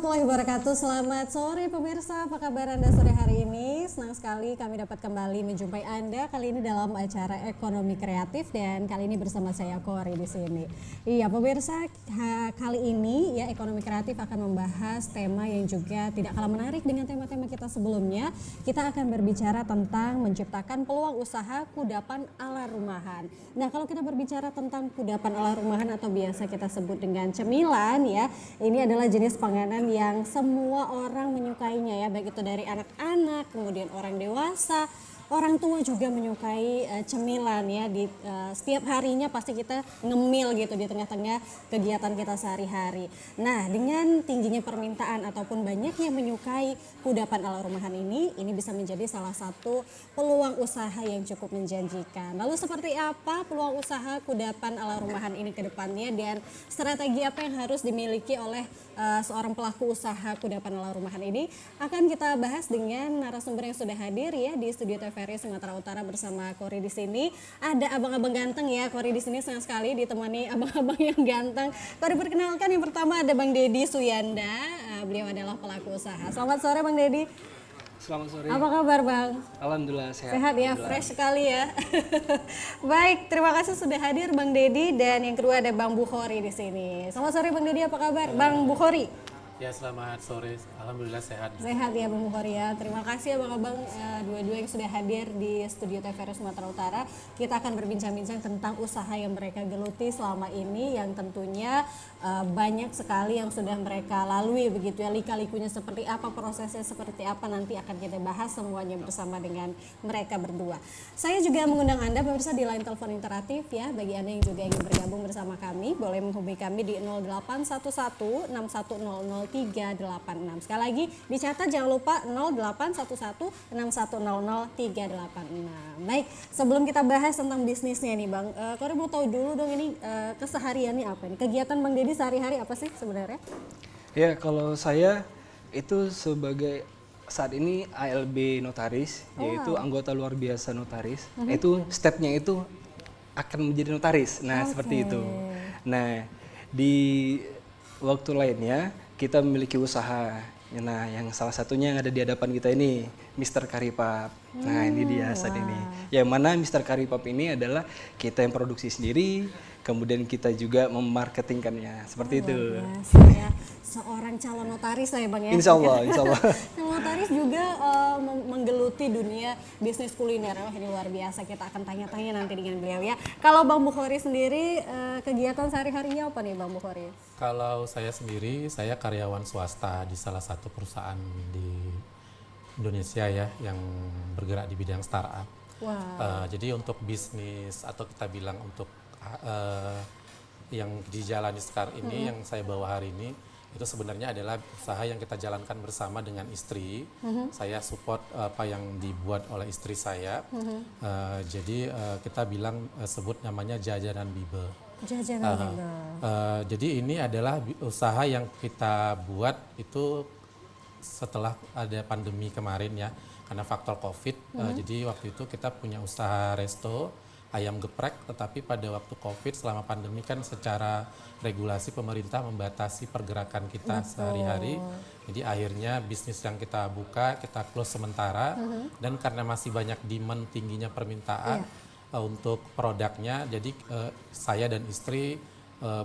warahmatullahi wabarakatuh. Selamat sore pemirsa, apa kabar Anda sore hari ini? Senang sekali kami dapat kembali menjumpai Anda kali ini dalam acara Ekonomi Kreatif dan kali ini bersama saya Kori di sini. Iya pemirsa, kali ini ya Ekonomi Kreatif akan membahas tema yang juga tidak kalah menarik dengan tema-tema kita sebelumnya. Kita akan berbicara tentang menciptakan peluang usaha kudapan ala rumahan. Nah, kalau kita berbicara tentang kudapan ala rumahan atau biasa kita sebut dengan cemilan ya, ini adalah jenis panganan yang semua orang menyukainya ya, baik itu dari anak-anak, kemudian orang dewasa, orang tua juga menyukai cemilan ya. Di setiap harinya pasti kita ngemil gitu di tengah-tengah kegiatan kita sehari-hari. Nah, dengan tingginya permintaan ataupun banyaknya menyukai kudapan ala rumahan ini bisa menjadi salah satu peluang usaha yang cukup menjanjikan. Lalu seperti apa peluang usaha kudapan ala rumahan ini ke depannya dan strategi apa yang harus dimiliki oleh seorang pelaku usaha kudapan ala rumahan ini akan kita bahas dengan narasumber yang sudah hadir ya di studio TVRI Sumatera Utara bersama Kori di sini. Ada abang-abang ganteng ya, Kori di sini senang sekali ditemani abang-abang yang ganteng. Kori perkenalkan yang pertama ada Bang Deddy Suyanda, beliau adalah pelaku usaha. Selamat sore Bang Deddy. Selamat sore. Apa kabar Bang? Alhamdulillah sehat. Sehat ya, fresh sekali ya. Baik, terima kasih sudah hadir Bang Deddy dan yang kedua ada Bang Bukhori di sini. Selamat sore Bang Deddy, apa kabar? Bang Bukhori. Ya, selamat sore. Alhamdulillah sehat. Sehat ya Bang Bukhori ya. Terima kasih abang-abang dua-dua yang sudah hadir di studio TVRI Sumatera Utara. Kita akan berbincang-bincang tentang usaha yang mereka geluti selama ini yang tentunya banyak sekali yang sudah mereka lalui begitu ya. Lika-likunya seperti apa, prosesnya seperti apa, nanti akan kita bahas semuanya bersama dengan mereka berdua. Saya juga mengundang Anda pemirsa di line telepon interaktif ya. Bagi Anda yang juga ingin bergabung bersama kami, boleh menghubungi kami di 0811 6100 386. Sekali lagi dicatat jangan lupa 0811 6100 386. Baik, sebelum kita bahas tentang bisnisnya nih Bang, Kori mau tahu dulu dong ini kesehariannya apa nih? Kegiatan Bang Deddy sehari-hari apa sih sebenarnya? Ya, kalau saya itu sebagai saat ini ALB notaris, yaitu anggota luar biasa notaris. Itu stepnya itu akan menjadi notaris. Nah, seperti itu. Nah, di waktu lainnya kita memiliki usaha. Nah, yang salah satunya yang ada di hadapan kita ini, Mr. Karipap. Nah, ini dia saat ini. Yang mana Mr. Karipap ini adalah kita yang produksi sendiri, kemudian kita juga memarketingkannya. Seperti itu. Biasa ya. Seorang calon notaris lah ya Bang ya. Insya Allah, insya Allah. Calon notaris juga menggeluti dunia bisnis kuliner. Wah, ini luar biasa. Kita akan tanya-tanya nanti dengan beliau ya. Kalau Bang Bukhori sendiri kegiatan sehari-harinya apa nih Bang Bukhori? Kalau saya sendiri, saya karyawan swasta di salah satu perusahaan di Indonesia ya yang bergerak di bidang startup. Wow. Jadi untuk bisnis atau kita bilang untuk yang dijalani sekarang ini, yang saya bawa hari ini, itu sebenarnya adalah usaha yang kita jalankan bersama dengan istri. Saya support apa yang dibuat oleh istri saya. Jadi kita bilang sebut namanya Jajanan Bibe. Jajanan Bibe. Jadi ini adalah usaha yang kita buat itu setelah ada pandemi kemarin ya, karena faktor COVID. Jadi waktu itu kita punya usaha resto ayam geprek, tetapi pada waktu COVID selama pandemi kan secara regulasi pemerintah membatasi pergerakan kita sehari-hari. Jadi akhirnya bisnis yang kita buka kita close sementara, dan karena masih banyak demand, tingginya permintaan untuk produknya, jadi saya dan istri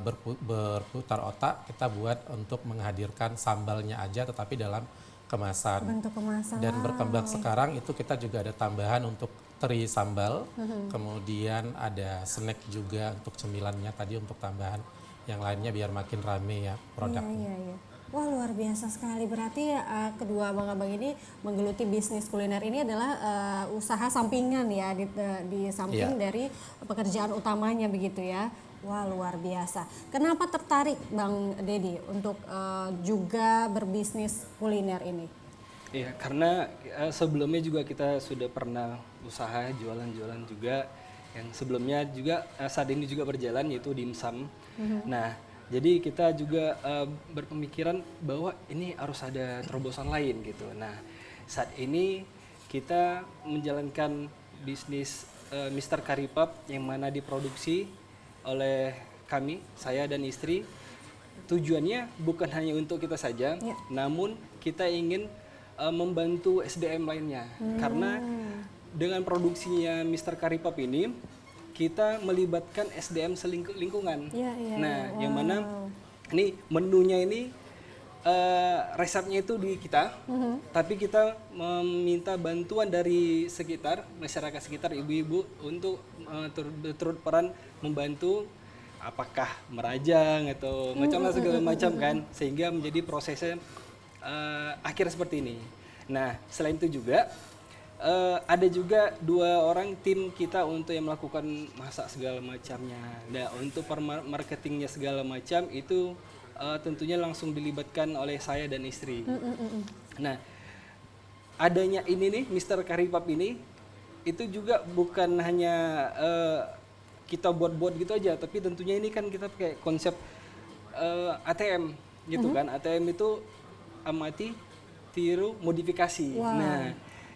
berputar otak, kita buat untuk menghadirkan sambalnya aja tetapi dalam kemasan. Bentuk kemasan. Dan berkembang sekarang itu kita juga ada tambahan untuk teri sambal, kemudian ada snack juga untuk cemilannya tadi untuk tambahan yang lainnya biar makin rame ya produknya. Iya. Wah, luar biasa sekali. Berarti kedua abang-abang ini menggeluti bisnis kuliner ini adalah usaha sampingan ya di samping dari pekerjaan utamanya begitu ya. Wah, luar biasa. Kenapa tertarik Bang Deddy untuk juga berbisnis kuliner ini? Iya, karena sebelumnya juga kita sudah pernah usaha jualan-jualan juga. Yang sebelumnya juga saat ini juga berjalan yaitu dimsum. Nah, jadi kita juga berpemikiran bahwa ini harus ada terobosan lain gitu. Nah, saat ini kita menjalankan bisnis Mr. Karipap yang mana diproduksi oleh kami, saya dan istri. tujuannya bukan hanya untuk kita saja, Ya. namun kita ingin membantu SDM lainnya. Karena dengan produksinya Mr. Karipap ini, kita melibatkan SDM lingkungan. Iya, iya, Nah, iya. yang mana Wow. ini menunya ini resepnya itu di kita, tapi kita meminta bantuan dari sekitar, masyarakat sekitar, ibu-ibu untuk turut peran membantu, apakah merajang atau macamlah segala macam kan, sehingga menjadi prosesnya akhir seperti ini. Nah, selain itu juga ada juga 2 orang tim kita untuk yang melakukan masak segala macamnya. Nah, untuk marketingnya segala macam itu tentunya langsung dilibatkan oleh saya dan istri. Nah, adanya ini nih, Mr. Karipap ini, itu juga bukan hanya kita buat-buat gitu aja, tapi tentunya ini kan kita pakai konsep ATM gitu kan. ATM itu amati, tiru, modifikasi. Wow. Nah,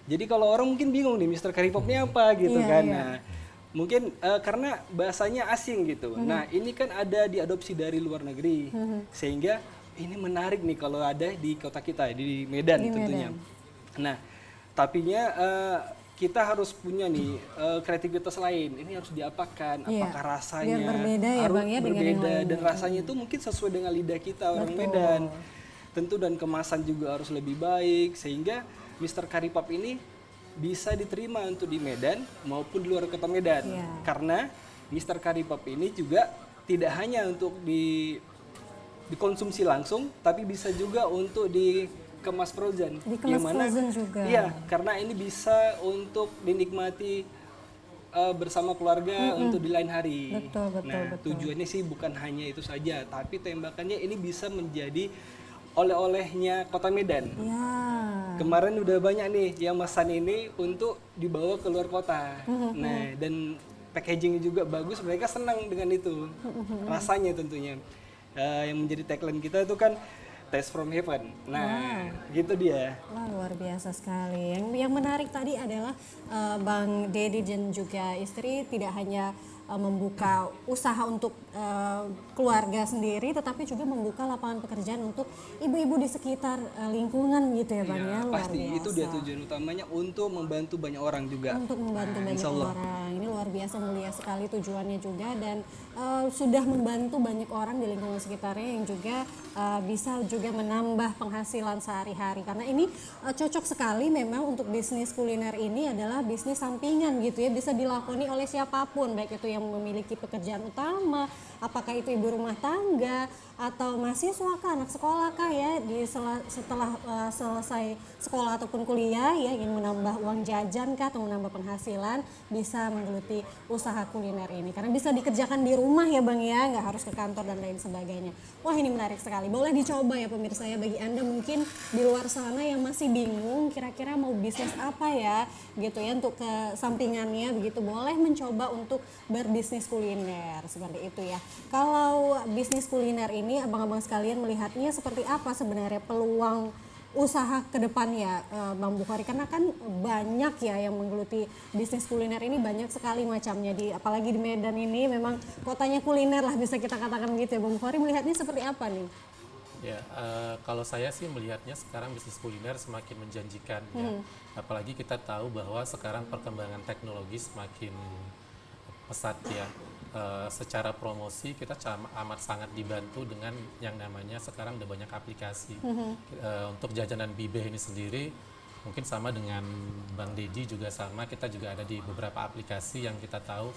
jadi kalau orang mungkin bingung nih Mr. Karipap ini apa gitu Iya, kan. iya. Nah, mungkin karena bahasanya asing gitu. Nah, ini kan ada diadopsi dari luar negeri. Sehingga ini menarik nih kalau ada di kota kita, di Medan Di tentunya. Medan. Nah, tapinya kita harus punya nih kreativitas lain. Ini harus diapakan? Iya. Apakah rasanya Biar berbeda ya, harus Bang, ya, dengan yang berbeda lainnya. dan rasanya itu mungkin sesuai dengan lidah kita orang Betul. Medan. Tentu dan kemasan juga harus lebih baik sehingga Mr. Karipap ini bisa diterima untuk di Medan maupun di luar kota Medan. Iya. Karena Mr. Karipap ini juga tidak hanya untuk dikonsumsi langsung, tapi bisa juga untuk dikemas frozen. Dikemas frozen juga. Iya, karena ini bisa untuk dinikmati bersama keluarga untuk di lain hari. Betul, betul, Nah, betul. tujuannya sih bukan hanya itu saja, tapi tembakannya ini bisa menjadi oleh-olehnya kota Medan. Ya. Kemarin udah banyak nih yang pesan ini untuk dibawa ke luar kota. Nah, dan packagingnya juga bagus, mereka senang dengan itu. Rasanya tentunya. Yang menjadi tagline kita itu kan Taste from Heaven. Nah, gitu dia. Wah, luar biasa sekali. Yang menarik tadi adalah Bang Dedi dan juga istri tidak hanya membuka usaha untuk keluarga sendiri, tetapi juga membuka lapangan pekerjaan untuk ibu-ibu di sekitar lingkungan gitu ya, Bang, ya. Luar Pasti biasa. itu dia tujuan utamanya untuk membantu banyak orang juga. Untuk membantu banyak insya Allah. orang. Ini luar biasa mulia sekali tujuannya juga, dan sudah membantu banyak orang di lingkungan sekitarnya yang juga bisa juga menambah penghasilan sehari-hari, karena ini cocok sekali memang untuk bisnis kuliner. Ini adalah bisnis sampingan gitu ya, bisa dilakoni oleh siapapun, baik itu yang memiliki pekerjaan utama, apakah itu ibu rumah tangga atau mahasiswa kah, anak sekolah kah ya, setelah selesai sekolah ataupun kuliah ya, ingin menambah uang jajan kah atau menambah penghasilan, bisa menggeluti usaha kuliner ini karena bisa dikerjakan di rumah ya, Bang, ya, nggak harus ke kantor dan lain sebagainya. Wah, ini menarik sekali, boleh dicoba ya pemirsa ya, bagi Anda mungkin di luar sana yang masih bingung kira-kira mau bisnis apa ya gitu ya untuk ke sampingannya begitu, boleh mencoba untuk berbisnis kuliner seperti itu ya. Kalau bisnis kuliner ini abang-abang sekalian melihatnya seperti apa sebenarnya peluang usaha ke depannya, Bang Bukhari, karena kan banyak ya yang menggeluti bisnis kuliner ini, banyak sekali macamnya, apalagi di Medan ini memang kotanya kuliner lah bisa kita katakan gitu ya. Bang Bukhari melihatnya seperti apa nih? Ya, kalau saya sih melihatnya sekarang bisnis kuliner semakin menjanjikan ya. Apalagi kita tahu bahwa sekarang perkembangan teknologi semakin pesat ya. Secara promosi kita amat sangat dibantu dengan yang namanya sekarang ada banyak aplikasi. Untuk jajanan Bibeh ini sendiri mungkin sama dengan Bang Dedi juga sama, kita juga ada di beberapa aplikasi yang kita tahu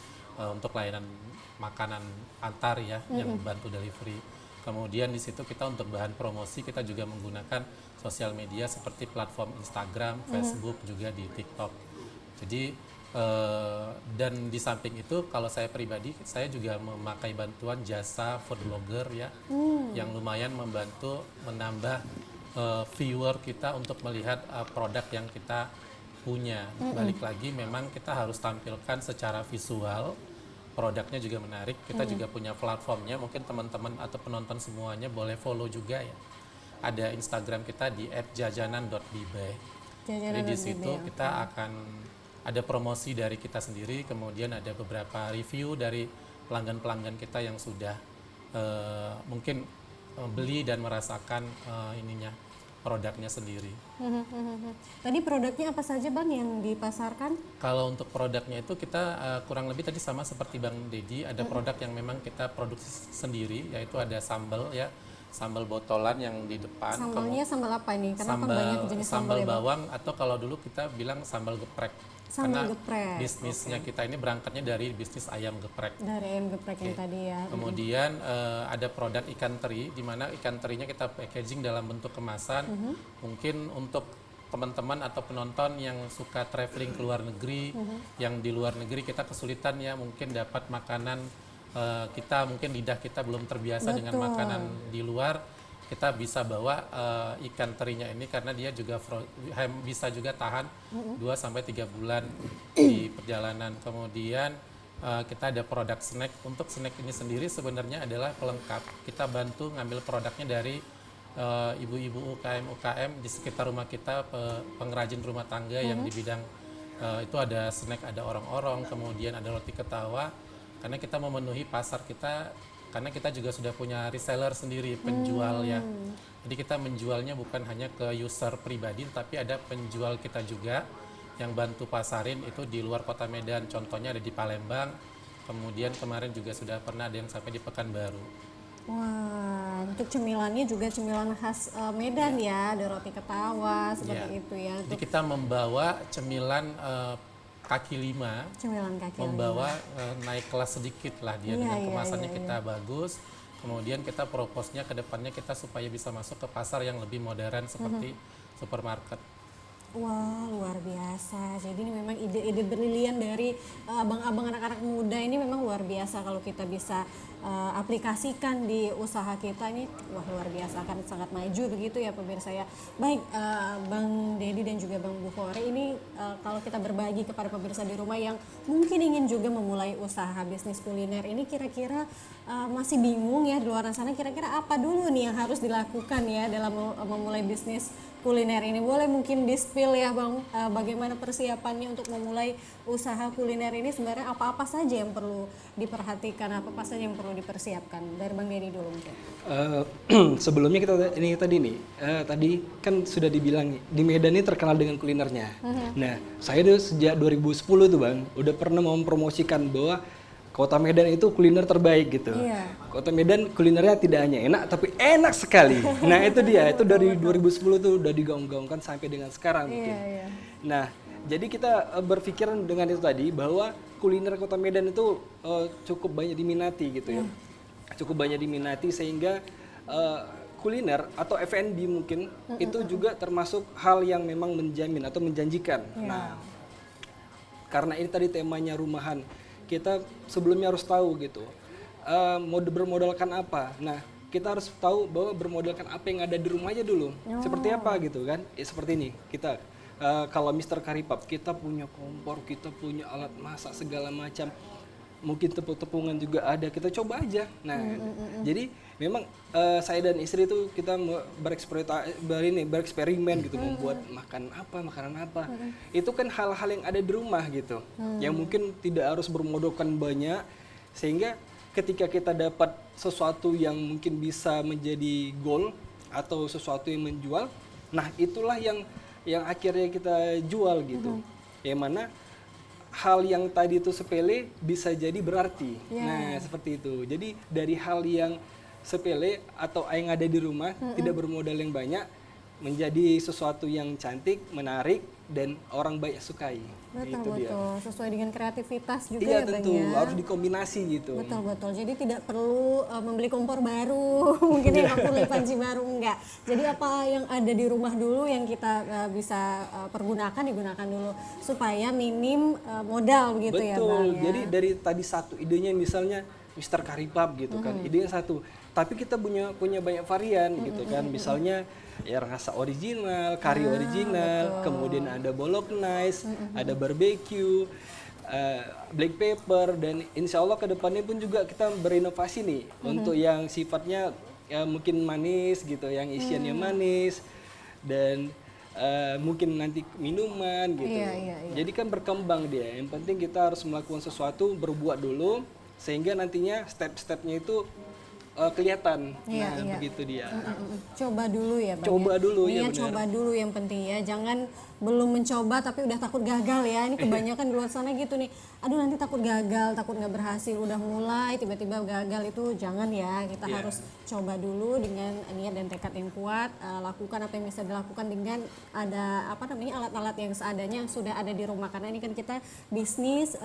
untuk layanan makanan antar ya, yang bantu delivery. Kemudian di situ kita untuk bahan promosi kita juga menggunakan sosial media seperti platform Instagram, Facebook, juga di TikTok. Jadi dan di samping itu kalau saya pribadi, saya juga memakai bantuan jasa food blogger ya, yang lumayan membantu menambah viewer kita untuk melihat produk yang kita punya. Balik lagi memang kita harus tampilkan secara visual, produknya juga menarik. Kita juga punya platformnya, mungkin teman-teman atau penonton semuanya boleh follow juga ya. Ada Instagram kita di @jajanan.bibeh. Jadi di situ kita akan ada promosi dari kita sendiri, kemudian ada beberapa review dari pelanggan-pelanggan kita yang sudah mungkin beli dan merasakan ininya produknya sendiri. Tadi produknya apa saja Bang yang dipasarkan? Kalau untuk produknya itu kita kurang lebih tadi sama seperti Bang Dedi, ada produk yang memang kita produksi sendiri, yaitu ada sambal ya, sambal botolan yang di depan. Sambalnya sambal apa nih? Karena kan banyak jenis sambal sambal ya Bang. bawang, atau kalau dulu kita bilang sambal geprek. Sambal Karena geprek. bisnisnya kita ini berangkatnya dari bisnis ayam geprek. Dari ayam geprek yang tadi ya. Kemudian ada produk ikan teri, di mana ikan terinya kita packaging dalam bentuk kemasan. Mungkin untuk teman-teman atau penonton yang suka traveling ke luar negeri, yang di luar negeri kita kesulitan ya mungkin dapat makanan kita, mungkin lidah kita belum terbiasa dengan makanan di luar, kita bisa bawa ikan terinya ini karena dia juga bisa juga tahan 2-3 bulan di perjalanan. Kemudian kita ada produk snack. Untuk snack ini sendiri sebenarnya adalah pelengkap. Kita bantu ngambil produknya dari ibu-ibu UKM di sekitar rumah kita, pengrajin rumah tangga yang di bidang itu ada snack, ada orong-orong, kemudian ada roti ketawa. Karena kita memenuhi pasar kita, karena kita juga sudah punya reseller sendiri, penjual ya. Jadi kita menjualnya bukan hanya ke user pribadi, tapi ada penjual kita juga yang bantu pasarin itu di luar kota Medan. Contohnya ada di Palembang, kemudian kemarin juga sudah pernah ada yang sampai di Pekanbaru. Wah, untuk cemilannya juga cemilan khas Medan ya, ada roti ketawa seperti itu ya. Jadi kita membawa cemilan kaki lima, Cemilan kaki membawa naik kelas sedikit lah dia dengan kemasannya kita bagus. Kemudian kita proposnya ke depannya kita supaya bisa masuk ke pasar yang lebih modern seperti supermarket. Wah, luar biasa. Jadi ini memang ide-ide brilian dari abang-abang anak-anak muda ini memang luar biasa kalau kita bisa aplikasikan di usaha kita ini. Wah, luar biasa, akan sangat maju begitu ya pemirsa ya. Baik, Bang Dedi dan juga Bang Bukhori, ini kalau kita berbagi kepada pemirsa di rumah yang mungkin ingin juga memulai usaha bisnis kuliner ini, kira-kira masih bingung ya di luar sana, kira-kira apa dulu nih yang harus dilakukan ya dalam memulai bisnis kuliner ini. Boleh mungkin di-spill ya Bang, bagaimana persiapannya untuk memulai usaha kuliner ini, sebenarnya apa-apa saja yang perlu diperhatikan, apa-apa saja yang perlu dipersiapkan. Dari Bang Dedi dulu mungkin. Sebelumnya kita ini tadi nih, tadi kan sudah dibilang di Medan ini terkenal dengan kulinernya. Nah, saya tuh sejak 2010 tuh Bang, udah pernah mempromosikan bahwa Kota Medan itu kuliner terbaik gitu. Kota Medan kulinernya tidak hanya enak, tapi enak sekali. Nah itu dia, itu dari 2010 tuh udah digaung-gaungkan sampai dengan sekarang mungkin. Nah, jadi kita berpikiran dengan itu tadi bahwa kuliner Kota Medan itu cukup banyak diminati gitu ya. Cukup banyak diminati sehingga kuliner atau F&B mungkin itu juga termasuk hal yang memang menjamin atau menjanjikan. Nah, karena ini tadi temanya rumahan, kita sebelumnya harus tahu gitu, bermodalkan apa. Nah, kita harus tahu bahwa bermodalkan apa yang ada di rumah aja dulu. Seperti apa gitu kan? Seperti ini, kita kalau Mister Karipap, kita punya kompor, kita punya alat masak segala macam. Mungkin tepung-tepungan juga ada, kita coba aja. Nah, jadi memang saya dan istri itu kita bereksperimen gitu, membuat makanan apa. Itu kan hal-hal yang ada di rumah gitu, yang mungkin tidak harus bermodalkan banyak, sehingga ketika kita dapat sesuatu yang mungkin bisa menjadi goal atau sesuatu yang menjual, nah itulah yang akhirnya kita jual gitu. Yang mana hal yang tadi itu sepele bisa jadi berarti. Nah, seperti itu. Jadi dari hal yang sepele atau yang ada di rumah, tidak bermodal yang banyak, menjadi sesuatu yang cantik, menarik, dan orang banyak sukai. Betul. Sesuai dengan kreativitas juga iya, ya Bang tentu. ya. Harus dikombinasi gitu. Betul. Jadi tidak perlu membeli kompor baru, mungkin ya nggak perlu panci baru, enggak. Jadi apa yang ada di rumah dulu yang kita bisa digunakan dulu supaya minim modal begitu ya Bang. Betul. Jadi dari tadi satu idenya misalnya Mister Karipap gitu kan, idenya satu. Tapi kita punya banyak varian gitu kan. Misalnya ya rasa original, kari original, kemudian ada bolognese, ada barbecue, black pepper, dan insya Allah kedepannya pun juga kita berinovasi nih untuk yang sifatnya ya mungkin manis gitu, yang isiannya manis, dan mungkin nanti minuman gitu. Jadi kan berkembang dia. Yang penting kita harus melakukan sesuatu, berbuat dulu, sehingga nantinya step-stepnya itu kelihatan. Iya, Nah, iya. begitu dia. Coba dulu ya Bang. Coba dulu, ya Iya, benar. coba dulu yang penting ya. Jangan belum mencoba tapi udah takut gagal ya. Ini kebanyakan di luar sana gitu nih. Aduh nanti takut gagal, takut nggak berhasil. Udah mulai tiba-tiba gagal, itu jangan ya. Kita Iya. harus coba dulu dengan niat dan tekad yang kuat. Lakukan apa yang bisa dilakukan dengan ada apa namanya alat-alat yang seadanya yang sudah ada di rumah. Karena ini kan kita bisnis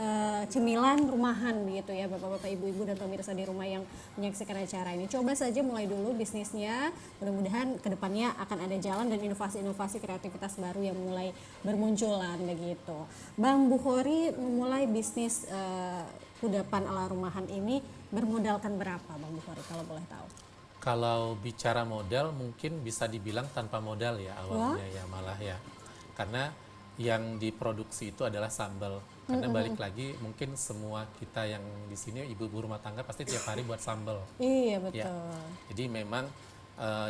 cemilan rumahan begitu ya Bapak-bapak, Ibu-ibu dan pemirsa di rumah yang menyaksikan acara ini. Coba saja mulai dulu bisnisnya. Mudah-mudahan kedepannya akan ada jalan dan inovasi-inovasi kreativitas baru yang mulai bermunculan begitu. Bang Bukhori memulai bisnis kudapan ala rumahan ini bermodalkan berapa Bang Bukhori kalau boleh tahu? Kalau bicara modal mungkin bisa dibilang tanpa modal ya awalnya ya malah ya. Karena yang diproduksi itu adalah sambal. Karena balik lagi mungkin semua kita yang di sini ibu-ibu rumah tangga pasti tiap hari buat sambal. Iya betul. Ya. Jadi memang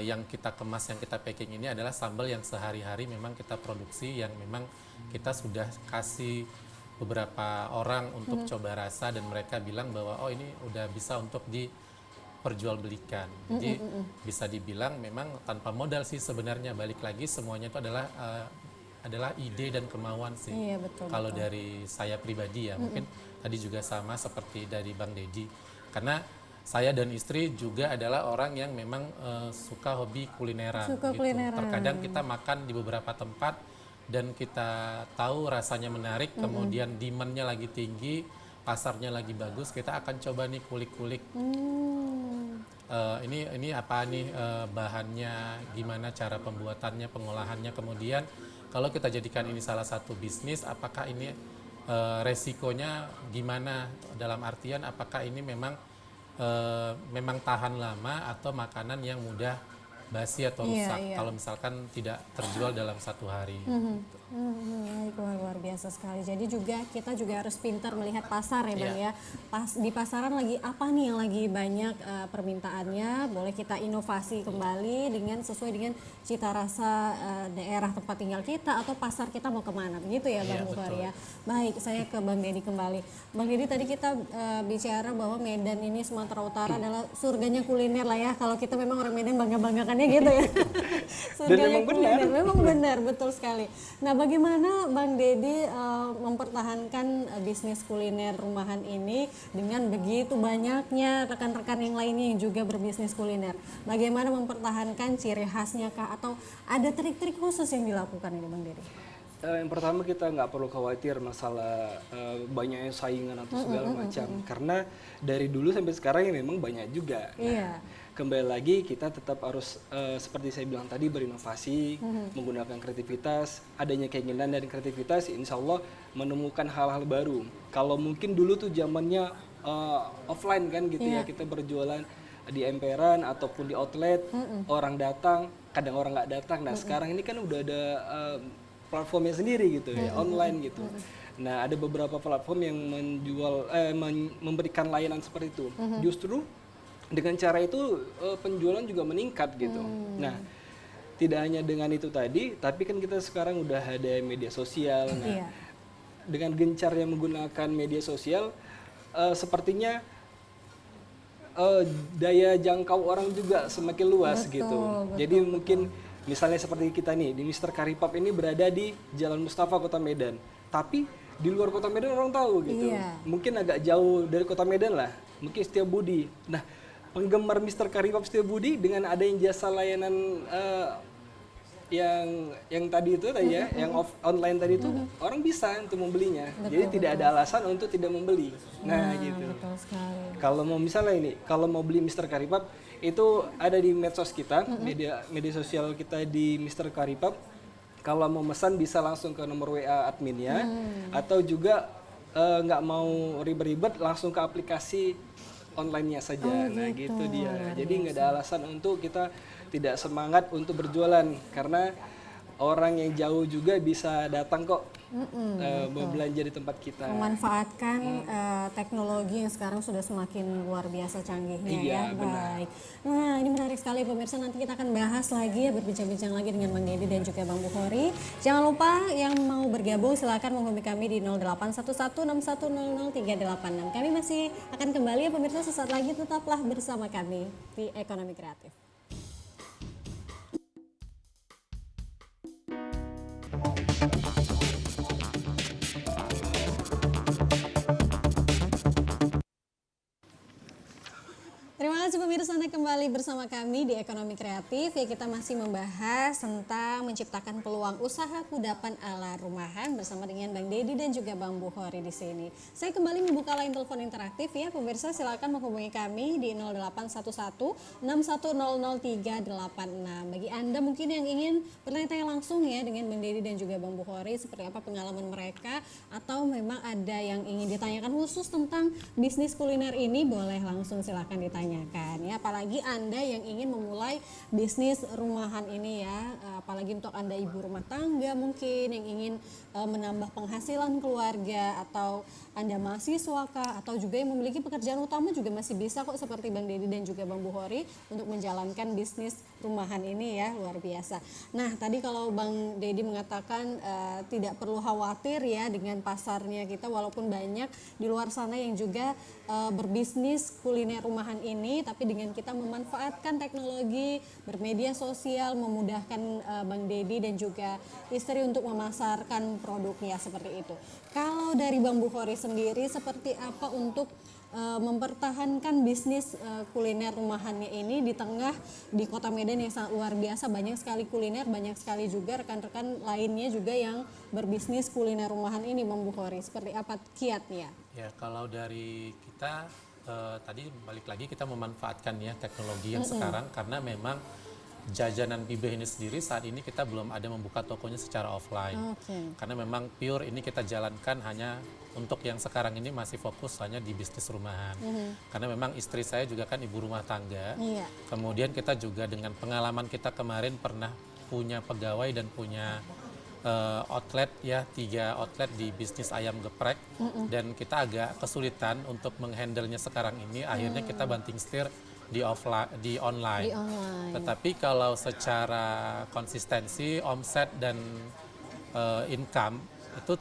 yang kita kemas, yang kita packing ini adalah sambal yang sehari-hari memang kita produksi, yang memang kita sudah kasih beberapa orang untuk coba rasa dan mereka bilang bahwa oh ini udah bisa untuk diperjualbelikan. Jadi bisa dibilang memang tanpa modal sih sebenarnya, balik lagi semuanya itu adalah ide dan kemauan sih. Iya betul. Kalau dari saya pribadi ya, mungkin tadi juga sama seperti dari Bang Dedi. Karena saya dan istri juga adalah orang yang memang suka hobi kulineran. Suka gitu. kulineran. Terkadang kita makan di beberapa tempat dan kita tahu rasanya menarik, kemudian demand-nya lagi tinggi, pasarnya lagi bagus, kita akan coba nih kulik-kulik. Ini apa nih bahannya, gimana cara pembuatannya, pengolahannya, kemudian kalau kita jadikan ini salah satu bisnis, apakah ini resikonya gimana, dalam artian apakah ini memang tahan lama atau makanan yang mudah basi atau rusak kalau misalkan tidak terjual dalam satu hari. Luar biasa sekali. Jadi juga kita juga harus pintar melihat pasar ya Bang ya. Di pasaran lagi apa nih yang lagi banyak permintaannya, boleh kita inovasi kembali dengan sesuai dengan cita rasa daerah tempat tinggal kita atau pasar kita mau kemana, begitu ya Bang Bukhori ya. Baik, saya ke Bang Dedi kembali. Bang Dedi, tadi kita bicara bahwa Medan ini, Sumatera Utara adalah surganya kuliner lah ya. Kalau kita memang orang Medan bangga-banggakannya gitu ya. Surganya kuliner, memang benar, betul sekali. Nah, bagaimana Bang Dedi mempertahankan bisnis kuliner rumahan ini dengan begitu banyaknya rekan-rekan yang lainnya yang juga berbisnis kuliner? Bagaimana mempertahankan ciri khasnya kah atau ada trik-trik khusus yang dilakukan ini Bang Dedi? Yang pertama kita nggak perlu khawatir masalah banyaknya saingan atau segala macam, karena dari dulu sampai sekarang ya memang banyak juga. Nah, kembali lagi kita tetap harus seperti saya bilang tadi, berinovasi, menggunakan kreativitas, adanya keinginan dan kreativitas, insya Allah menemukan hal-hal baru. Kalau mungkin dulu tuh zamannya offline kan gitu ya, kita berjualan di emperan ataupun di outlet, orang datang, kadang orang nggak datang. Nah sekarang ini kan udah ada platformnya sendiri gitu ya, online gitu. Nah ada beberapa platform yang memberikan layanan seperti itu. Justru dengan cara itu penjualan juga meningkat gitu. Nah tidak hanya dengan itu tadi, tapi kan kita sekarang udah ada media sosial. Nah dengan gencarnya menggunakan media sosial, sepertinya daya jangkau orang juga semakin luas gitu. Jadi mungkin misalnya seperti kita nih di Mr. Karipap ini berada di Jalan Mustafa, Kota Medan. Tapi di luar Kota Medan orang tahu gitu. Mungkin agak jauh dari Kota Medan lah, mungkin Setiabudi. Nah, penggemar Mr. Karipap Setiabudi dengan ada yang jasa layanan yang tadi itu tadi ya, yang online tadi itu orang bisa untuk membelinya. Jadi tidak ada alasan untuk tidak membeli. Nah, gitu. Betul sekali. Kalau mau misalnya ini, kalau mau beli Mr. Karipap itu ada di medsos kita, media sosial kita di Mr. Karipap. Kalau mau pesan bisa langsung ke nomor WA adminnya, atau juga nggak mau ribet-ribet langsung ke aplikasi online-nya saja. Nah gitu dia. Jadi nggak ada alasan untuk kita tidak semangat untuk berjualan, karena orang yang jauh juga bisa datang kok belanja di tempat kita. Memanfaatkan teknologi yang sekarang sudah semakin luar biasa canggihnya Iya, ya. benar. Baik. Nah, ini menarik sekali pemirsa. Nanti kita akan bahas lagi ya, berbincang-bincang lagi dengan Bang Dedi dan juga Bang Bukhori. Jangan lupa yang mau bergabung silakan menghubungi kami di 081161000386. Kami masih akan kembali ya pemirsa, sesaat lagi tetaplah bersama kami di Ekonomi Kreatif. Terima kasih pemirsa, Anda kembali bersama kami di Ekonomi Kreatif. Ya, kita masih membahas tentang menciptakan peluang usaha kudapan ala rumahan bersama dengan Bang Dedi dan juga Bang Bukhori di sini. Saya kembali membuka line telepon interaktif ya, pemirsa silakan menghubungi kami di 081161000386. Bagi Anda mungkin yang ingin bertanya-tanya langsung ya dengan Bang Dedi dan juga Bang Bukhori seperti apa pengalaman mereka, atau memang ada yang ingin ditanyakan khusus tentang bisnis kuliner ini, boleh langsung silakan ditanyakan ya, apalagi Anda yang ingin memulai bisnis rumahan ini ya, apalagi untuk Anda ibu rumah tangga mungkin yang ingin menambah penghasilan keluarga, atau Anda mahasiswa kah, atau juga yang memiliki pekerjaan utama juga masih bisa kok seperti Bang Dedi dan juga Bang Bukhori untuk menjalankan bisnis rumahan ini ya, luar biasa. Nah, tadi kalau Bang Dedi mengatakan tidak perlu khawatir ya dengan pasarnya kita, walaupun banyak di luar sana yang juga berbisnis kuliner rumahan ini, tapi dengan kita memanfaatkan teknologi, bermedia sosial, memudahkan Bang Dedi dan juga istri untuk memasarkan produknya seperti itu. Kalau dari Bang Bukhori sendiri, seperti apa untuk mempertahankan bisnis kuliner rumahannya ini di tengah di Kota Medan yang sangat luar biasa, banyak sekali kuliner, banyak sekali juga rekan-rekan lainnya juga yang berbisnis kuliner rumahan ini, Bang Bukhori. Seperti apa kiatnya? Ya, kalau dari kita tadi balik lagi kita memanfaatkan ya teknologi yang sekarang, karena memang jajanan Bibeh ini sendiri saat ini kita belum ada membuka tokonya secara offline. Karena memang pure ini kita jalankan hanya untuk yang sekarang ini masih fokus hanya di bisnis rumahan. Karena memang istri saya juga kan ibu rumah tangga. Kemudian kita juga dengan pengalaman kita kemarin pernah punya pegawai dan punya outlet ya, 3 outlet di bisnis ayam geprek, dan kita agak kesulitan untuk menghandlenya sekarang ini. Akhirnya kita banting setir di online. Tetapi kalau secara konsistensi, omset dan income itu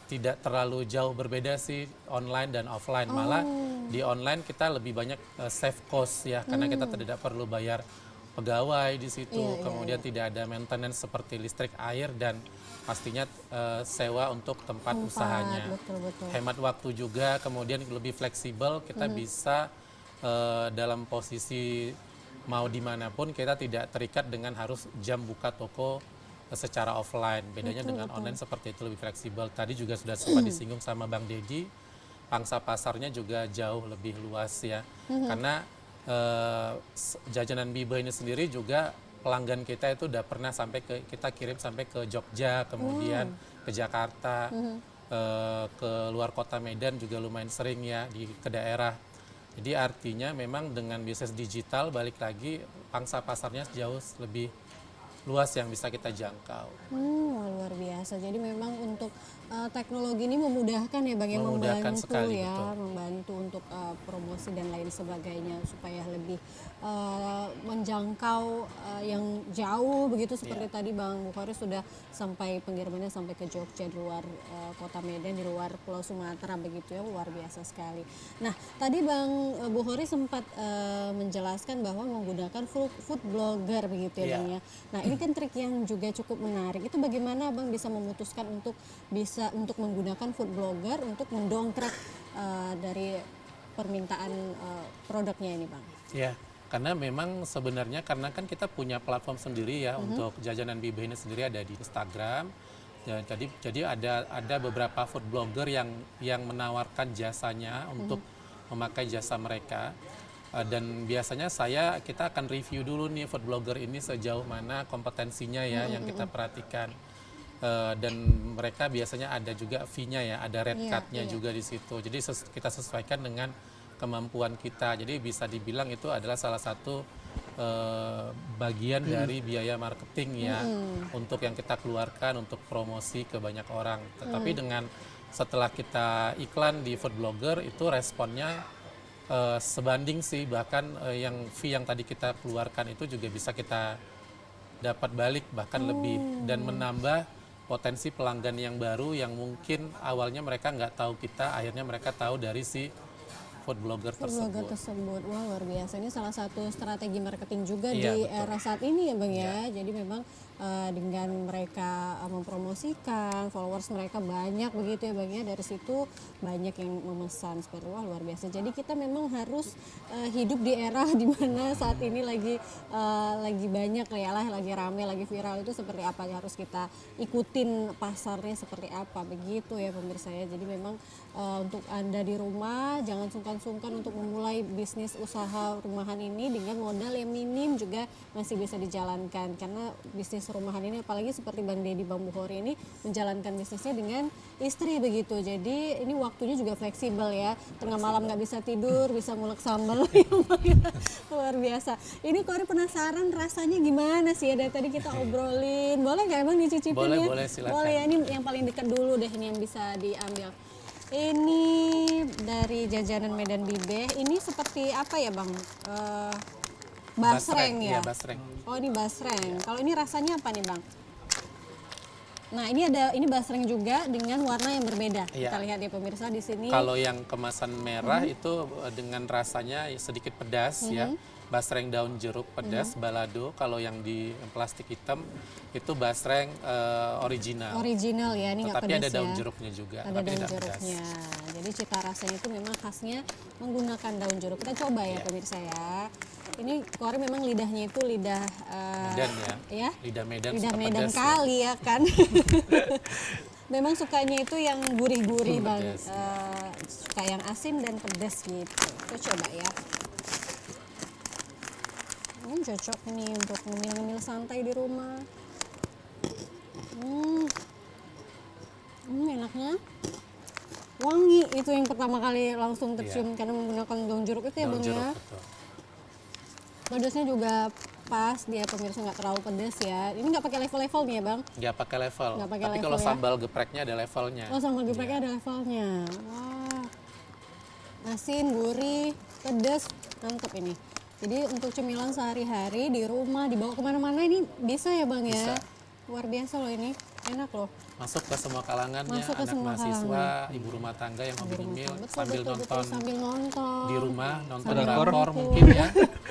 tidak terlalu jauh berbeda sih online dan offline. Malah di online kita lebih banyak save cost ya, karena kita tidak perlu bayar pegawai di situ, kemudian tidak ada maintenance seperti listrik, air, dan pastinya sewa untuk tempat usahanya. Betul. Hemat waktu juga, kemudian lebih fleksibel, kita bisa dalam posisi mau dimanapun, kita tidak terikat dengan harus jam buka toko secara offline. Bedanya dengan online seperti itu, lebih fleksibel. Tadi juga sudah sempat disinggung sama Bang Dedi, pangsa pasarnya juga jauh lebih luas ya, karena jajanan Bibeh ini sendiri juga pelanggan kita itu udah pernah sampai kita kirim sampai ke Jogja, kemudian ke Jakarta, ke luar kota Medan juga lumayan sering ya, ke daerah. Jadi artinya memang dengan bisnis digital, balik lagi pangsa pasarnya jauh lebih luas yang bisa kita jangkau. Luar biasa. Jadi memang untuk teknologi ini memudahkan ya Bang, yang Memudahkan membantu sekali, ya, betul. membantu untuk promosi dan lain sebagainya supaya lebih menjangkau yang jauh begitu, seperti tadi Bang Bukhori sudah sampai pengirimannya sampai ke Jogja, di luar kota Medan, di luar Pulau Sumatera begitu ya, luar biasa sekali. Nah, tadi Bang Bukhori sempat menjelaskan bahwa menggunakan food blogger begitu ya Bang ya. Nah, ini kan trik yang juga cukup menarik. Itu bagaimana Bang bisa memutuskan untuk menggunakan food blogger untuk mendongkrak dari permintaan produknya ini Bang? Ya, karena memang sebenarnya karena kan kita punya platform sendiri ya untuk jajanan Bibeh ini sendiri, ada di Instagram. Ya, jadi ada beberapa food blogger yang menawarkan jasanya untuk memakai jasa mereka. Dan biasanya kita akan review dulu nih food blogger ini sejauh mana kompetensinya ya, yang kita perhatikan. Dan mereka biasanya ada juga fee-nya ya, ada red card-nya juga di situ. Jadi kita sesuaikan dengan kemampuan kita. Jadi bisa dibilang itu adalah salah satu bagian dari biaya marketing ya, untuk yang kita keluarkan untuk promosi ke banyak orang. Tetapi dengan setelah kita iklan di food blogger itu responnya sebanding sih, bahkan yang fee yang tadi kita keluarkan itu juga bisa kita dapat balik bahkan lebih, dan menambah potensi pelanggan yang baru yang mungkin awalnya mereka nggak tahu kita, akhirnya mereka tahu dari si food blogger Blogger tersebut. tersebut. Wah, luar biasa. Ini salah satu strategi marketing juga Iya, di betul. era saat ini ya Bang ya. Jadi memang dengan mereka mempromosikan, followers mereka banyak begitu ya Bang ya. Dari situ banyak yang memesan seperti wah luar biasa. Jadi kita memang harus hidup di era di mana saat ini lagi banyak ya lah, lagi rame, lagi viral itu seperti apa, harus kita ikutin pasarnya seperti apa begitu ya pemirsa ya. Jadi memang untuk Anda di rumah jangan sungkan-sungkan untuk memulai bisnis usaha rumahan ini dengan modal yang minim juga masih bisa dijalankan, karena bisnis rumahan ini apalagi seperti Bang Deddy Bang Bukhori ini menjalankan bisnisnya dengan istri begitu. Jadi ini waktunya juga fleksibel ya, tengah malam nggak bisa tidur bisa ngulek sambal. Luar biasa. Ini Kori penasaran rasanya gimana sih ya, dari tadi kita obrolin, boleh nggak emang dicicipin Boleh, ya? boleh, silakan. Boleh ya, ini yang paling dekat dulu deh, ini yang bisa diambil. Ini dari jajanan Medan Bibeh, ini seperti apa ya Bang? Basreng ya? Iya, basreng. Oh ini basreng. Kalau ini rasanya apa nih Bang? Nah ini basreng juga dengan warna yang berbeda. Iya. Kita lihat ya pemirsa di sini. Kalau yang kemasan merah itu dengan rasanya sedikit pedas ya. Basreng daun jeruk pedas, balado. Kalau yang di plastik hitam itu basreng original. Original ya, ini nggak Tetapi pedas ada daun ya. jeruknya juga, Ada tapi daun tidak pedas. jeruknya. Jadi cita rasanya itu memang khasnya menggunakan daun jeruk. Kita coba ya pemirsa ya. Ini Kori memang lidahnya itu lidah Medan ya. ya. Lidah Medan Lidah suka Medan pedas ya. kali ya kan. Memang sukanya itu yang gurih-gurih Bang. Pedas. Suka yang asin dan pedas gitu. Kita coba ya. Ini cocok nih untuk ngemil-ngemil santai di rumah. Enaknya wangi, itu yang pertama kali langsung tercium karena menggunakan daun jeruk itu ya Daun Bang jeruk, ya. betul. Pedasnya juga pas, dia pemirsa nggak terlalu pedas ya. Ini nggak pakai level-level nih ya Bang. Nggak pakai level. Nggak pakai Tapi level kalau ya. sambal gepreknya ada levelnya. Oh sambal gepreknya ada levelnya. Wah, asin, gurih, pedas, mantep ini. Jadi untuk cemilan sehari-hari di rumah, dibawa kemana-mana ini bisa ya Bang ya? Bisa. Luar biasa loh ini, enak loh. Masuk ke semua kalangannya, Masuk ke anak semua mahasiswa, ibu rumah tangga yang hobi nyemil Betul, sambil betul, nonton sambil nonton. di rumah, nonton Sambil drakor nonton. mungkin ya,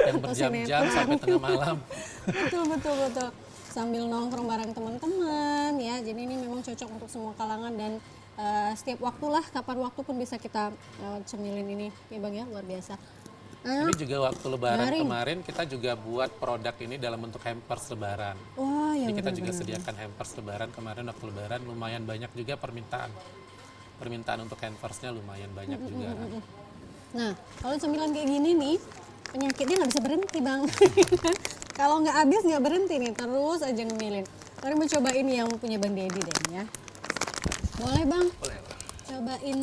yang berjam-jam sinetron. sampai tengah malam. Betul. Sambil nongkrong bareng teman-teman ya. Jadi ini memang cocok untuk semua kalangan dan setiap waktu lah, kapan waktu pun bisa kita cemilin ini. Ya Bang ya, luar biasa. Ini juga waktu lebaran Garing. kemarin kita juga buat produk ini dalam bentuk hampers lebaran. Wah, ya Jadi kita juga benar-benar. sediakan hampers lebaran kemarin waktu lebaran, lumayan banyak juga permintaan. Permintaan untuk hampersnya lumayan banyak juga. Nah, kalau cemilan kayak gini nih, penyakitnya nggak bisa berhenti Bang. Kalau nggak habis nggak berhenti nih, terus aja ngemilin. Mari mau coba ini yang punya Bang Deddy deh ya. Boleh Bang? Boleh. Cobain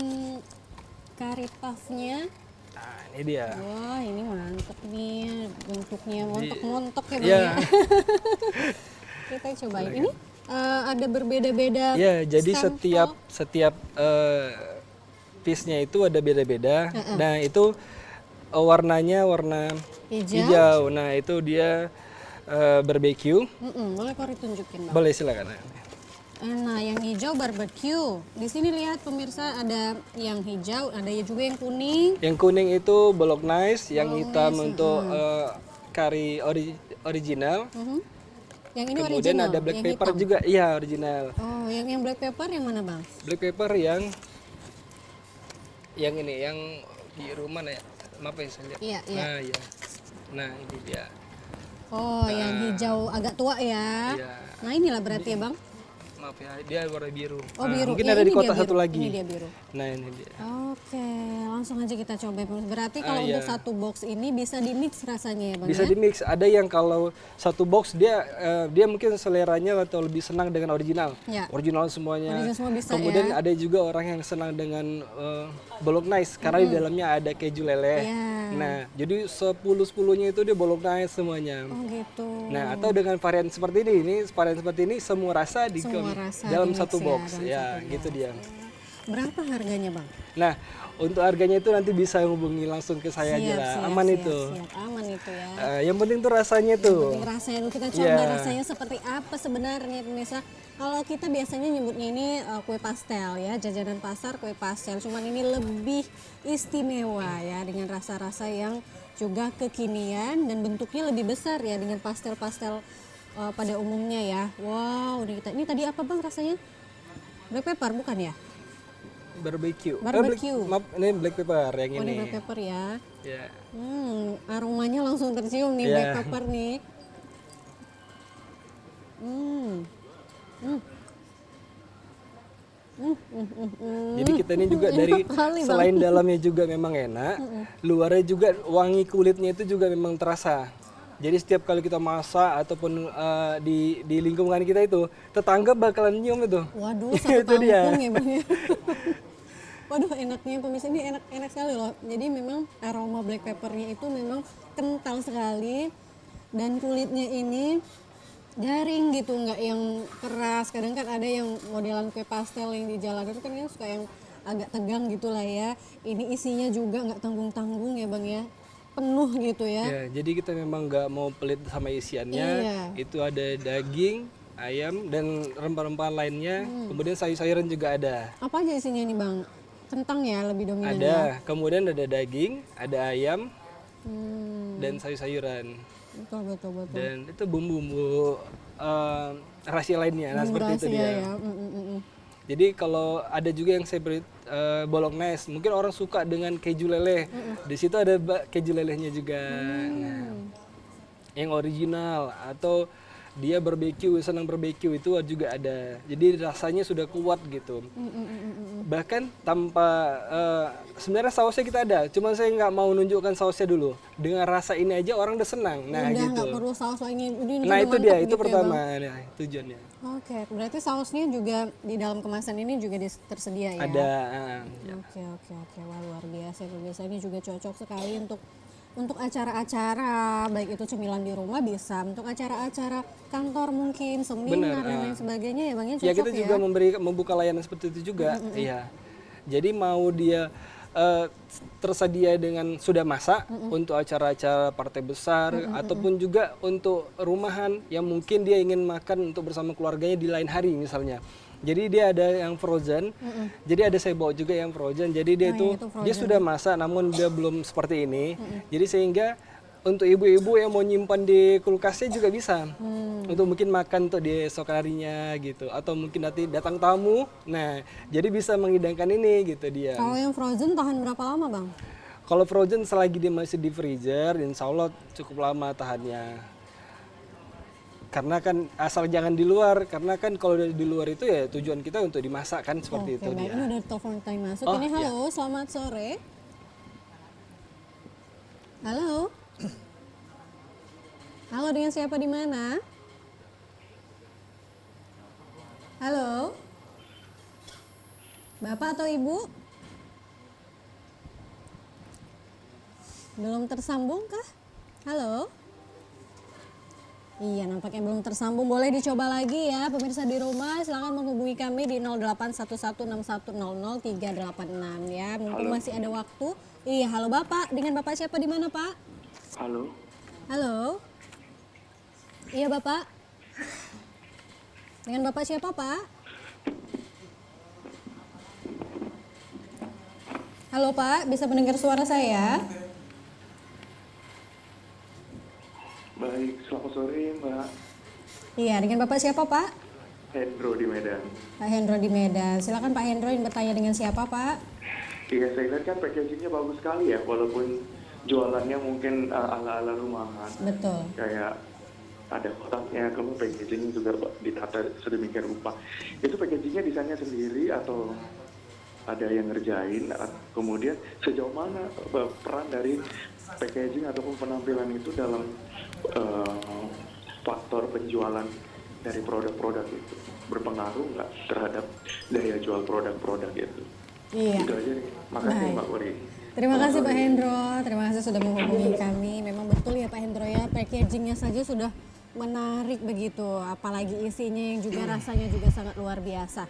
kari puffnya. Nah, ini dia. Wah ini mantep nih, bentuknya montok-montok ya Bang Iya. ya. Kita cobain. Ini ada berbeda-beda. Ya, jadi stempel. setiap piece-nya itu ada beda-beda. Nah, itu warnanya warna Hijau. hijau. Nah, itu dia barbecue. Boleh Kori tunjukin Bang. Boleh silakan. Nah, yang hijau barbecue. Di sini lihat pemirsa ada yang hijau, ada juga yang kuning. Yang kuning itu bolognese, yang hitam untuk kari original. Yang ini Kemudian original. ada black yang pepper hitam. juga, iya original. Oh, yang black pepper yang mana Bang? Black pepper yang ini, yang biru mana ya? Maaf ya saya lihat. Iya. Nah, iya. Nah, ini dia. Oh, yang hijau agak tua ya. Iya. Nah, inilah berarti ya Bang. maaf ya, dia warna biru. Oh, Nah, biru. mungkin Ya, ada di ini kota dia satu biru. lagi. Ini dia biru. Nah ini dia. Oke, langsung aja kita coba. Berarti kalau iya. untuk satu box ini bisa di-mix rasanya ya Bang Bisa ya? di-mix. Ada yang kalau satu box dia mungkin seleranya atau lebih senang dengan original. Ya. Original semuanya. Original semua bisa Kemudian ya? ada juga orang yang senang dengan bolognese karena di dalamnya ada keju leleh. Iya. Nah, jadi 10-10-nya itu dia bolognese semuanya. Oh gitu. Nah, atau dengan varian seperti ini varian seperti ini semua rasa Semua rasa dalam di-mix satu ya, box. dalam Ya, satu gitu box. dia. Berapa harganya Bang? Nah, untuk harganya itu nanti bisa hubungi langsung ke saya aja lah. Aman itu. Siap, aman itu ya. Yang penting tuh rasanya tuh. Penting rasanya dulu, kita coba Iya. rasanya seperti apa sebenarnya pemirsa. Kalau kita biasanya nyebutnya ini kue pastel ya, jajanan pasar kue pastel. Cuman ini lebih istimewa ya dengan rasa-rasa yang juga kekinian dan bentuknya lebih besar ya dengan pastel-pastel pada umumnya ya. Wow, ini tadi apa Bang rasanya? Black pepper bukan ya? Barbecue. Barbecue. Maaf, ini black pepper yang Oh, ini ini. black pepper ya. Ya. Aromanya langsung tercium nih Iya. black pepper nih. Jadi kita ini juga dari Enak kali, Bang. selain dalamnya juga memang enak, luarnya juga wangi kulitnya itu juga memang terasa. Jadi setiap kali kita masak ataupun di lingkungan kita itu, tetangga bakalan nyium itu. Waduh, satu Itu dia. kampung ya Bang ya. Waduh, enaknya pemirsa ini enak sekali loh. Jadi memang aroma black peppernya itu memang kental sekali dan kulitnya ini garing gitu, nggak yang keras. Kadang kan ada yang modelan kue pastel yang di jalan itu kan yang suka yang agak tegang gitu lah ya. Ini isinya juga nggak tanggung-tanggung ya Bang ya, penuh gitu ya. Ya, jadi kita memang nggak mau pelit sama isiannya. Iya. Itu ada daging, ayam dan rempah-rempah lainnya. Kemudian sayur-sayuran juga ada. Apa aja isinya ini Bang? Kentang ya lebih dominan ya? Ada. Kemudian ada daging, ada ayam dan sayur-sayuran. Betul. Dan itu bumbu-bumbu rahasia lainnya. Nah, Bumbu seperti itu rahasia dia. ya. Jadi kalau ada juga yang seperti bolognese, mungkin orang suka dengan keju leleh. Di situ ada keju lelehnya juga. Nah, yang original atau dia barbecue, senang barbecue itu juga ada. Jadi rasanya sudah kuat gitu. Bahkan tanpa sebenarnya sausnya kita ada, cuma saya nggak mau nunjukkan sausnya dulu. Dengan rasa ini aja orang udah senang. Nah, Udah gitu. nggak perlu saus lagi. Ini Nah, udah itu mantap dia, gitu itu ya, pertama Bang? nah, tujuannya. Oke, berarti sausnya juga di dalam kemasan ini juga tersedia ya? Ada Oke. Wah, luar biasa. Pemirsa ini juga cocok sekali untuk acara-acara, baik itu cemilan di rumah bisa, untuk acara-acara kantor mungkin, seminar dan lain sebagainya ya Bang ya, cocok ya kita juga membuka layanan seperti itu juga. Iya. Jadi mau dia tersedia dengan sudah masak untuk acara-acara partai besar ataupun juga untuk rumahan yang mungkin dia ingin makan untuk bersama keluarganya di lain hari misalnya. Jadi dia ada yang frozen. Jadi ada saya bawa juga yang frozen. Jadi dia itu dia sudah masak namun dia belum seperti ini. Jadi sehingga untuk ibu-ibu yang mau nyimpan di kulkasnya juga bisa. Untuk mungkin makan untuk di esok harinya gitu. Atau mungkin nanti datang tamu. Nah, jadi bisa menghidangkan ini gitu dia. Kalau yang frozen tahan berapa lama Bang? Kalau frozen selagi dia masih di freezer, insya Allah cukup lama tahannya. Karena kan asal jangan di luar, karena kan kalau di luar itu ya tujuan kita untuk dimasak kan seperti itu Oke, baik. dia. Ini udah telepon time masuk. Oh, Ini halo, selamat sore. Halo. Halo, dengan siapa di mana? Halo. Bapak atau Ibu? Belum tersambung kah? Halo. Iya, nampaknya belum tersambung. Boleh dicoba lagi ya, pemirsa di rumah. Silakan menghubungi kami di 081161000386 ya. Mumpung masih ada waktu. Iya, halo Bapak. Dengan Bapak siapa di mana, Pak? Halo, Halo. Iya, Bapak. Dengan Bapak siapa, Pak? Halo, Pak. Bisa mendengar suara saya? baik. Selamat sore, Mbak. Iya, dengan Bapak siapa, Pak? Hendro di Medan. Pak Hendro di Medan. Silakan Pak Hendro yang bertanya dengan siapa, Pak? Iya, saya lihat kan packagingnya bagus sekali ya, walaupun jualannya mungkin ala-ala rumahan. Betul. Kayak ada kotaknya, kemudian packaging juga ditata sedemikian rupa. Itu packagingnya desainnya sendiri atau ada yang ngerjain? Kemudian sejauh mana peran dari packaging ataupun penampilan itu dalam faktor penjualan dari produk-produk itu, berpengaruh nggak terhadap daya jual produk-produk itu? Iya. Itu aja nih. Makasih Baik. Mbak Kori. Terima kasih Pak Hendro, terima kasih sudah menghubungi kami. Memang betul ya Pak Hendro ya, packagingnya saja sudah menarik begitu, apalagi isinya yang juga rasanya juga sangat luar biasa.